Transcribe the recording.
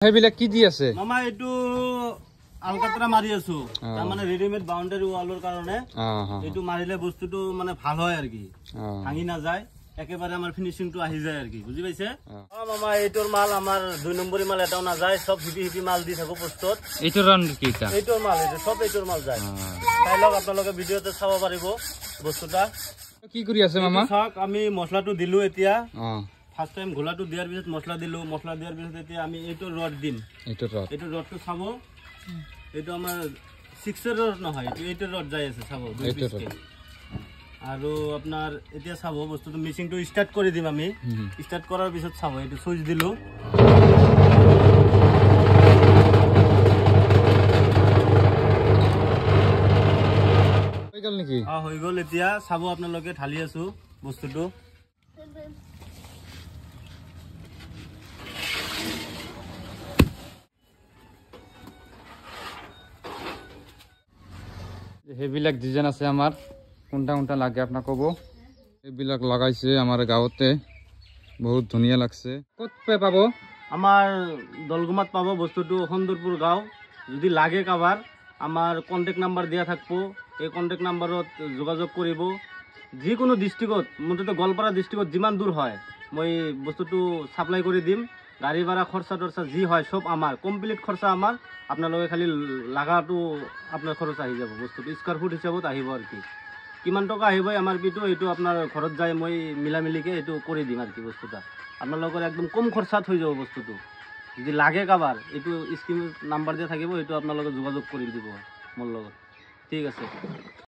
সেইবিলাক কি দি আছে মামা এইটো আলকাতৰা মাৰি আছো তাৰ মানে ৰেডিমেড বাউন্ডাৰি ওয়ালৰ কাৰণে এইটো মাৰিলে বস্তুটো মানে ভাল হয় আর কি ভাঙি না যায় একেবারে আমার ফিনিশিংটো আহি যায় আর কি বুঝি পাইছে মামা এইটোর মাল আমার 2 নম্বরি মাল এটাও না যায় সব হিপি হিপি মাল দি থাকো পোস্টত এইটোর রান কি এটা এইটোর মাল এটা সব এইটোর মাল যায় তাইলক আপোনালোকে ভিডিওতে চাব পাৰিব বস্তুটা কি কৰি আছে মামা থাক আমি মছলাটো দিলু এতিয়া ফার্স্ট টাইম ঘোলাটো দিয়ার পিছত মছলা দিলু মছলা দিয়ার পিছত এতিয়া আমি এইটোর রড দিম এইটোর রডটো চাব এইটো আমাৰ 6 এৰ ৰড নহয় এইটোৰ ৰড যায় আছে চাব 2 পিস আৰু আপোনাৰ এতিয়া চাব বস্তুটো মিক্সিংটো স্টাৰ্ট কৰি দিম আমি স্টাৰ্ট কৰাৰ পিছত চাব এইটো সুইচ দিলু হৈ গল নেকি হৈ গল এতিয়া চাব আপোনালোকে ঢালি আছো বস্তুটো সেইবিলাক ডিজাইন আছে আমাৰ কোনটা কোনটা লাগে আপোনাক ক'ব এইবিলাক লগাইছে আমাৰ গাঁৱতে বহুত ধুনীয়া লাগছে ক'ত পাব আমাৰ দলগুমাত পাব বস্তুটো সুন্দৰপুৰ গাঁও যদি লাগে কাবাৰ আমাৰ কন্টাক্ট নাম্বাৰ দিয়া থাকবো এই কন্টাক্ট নাম্বাৰত যোগাযোগ কৰিব যিকোনো ডিস্ট্ৰিক্টত মুঠতে গোৱালপাৰা ডিস্ট্ৰিক্টত যিমান দূৰ হয় মই বস্তুটো সাপ্লাই কৰি দিম গাড়ী ভাড়া খৰচা টৰচা যি হয় সব আমাৰ কমপ্লিট খৰচা আমাৰ আপোনালোকে খালি লাগাটো আপোনাৰ খৰচ আহি যাব বস্তুটো স্কয়াৰ ফুট হিচাপত আহিব আৰ কি কিমান টকা আহিব আমাৰ পিটো এইটো আপোনাৰ ঘৰত যায় মই মিলা মিলিকে এইটো কৰি দিম আৰ কি বস্তুটা আপোনালোকৰ একদম কম খৰচাত হৈ যাব বস্তুটো যদি লাগে কাবাৰ এইটো স্ক্ৰীন নাম্বাৰ দিয়া থাকিব এইটো আপোনালোকে যোগাযোগ কৰি দিব মোৰ লগত ঠিক আছে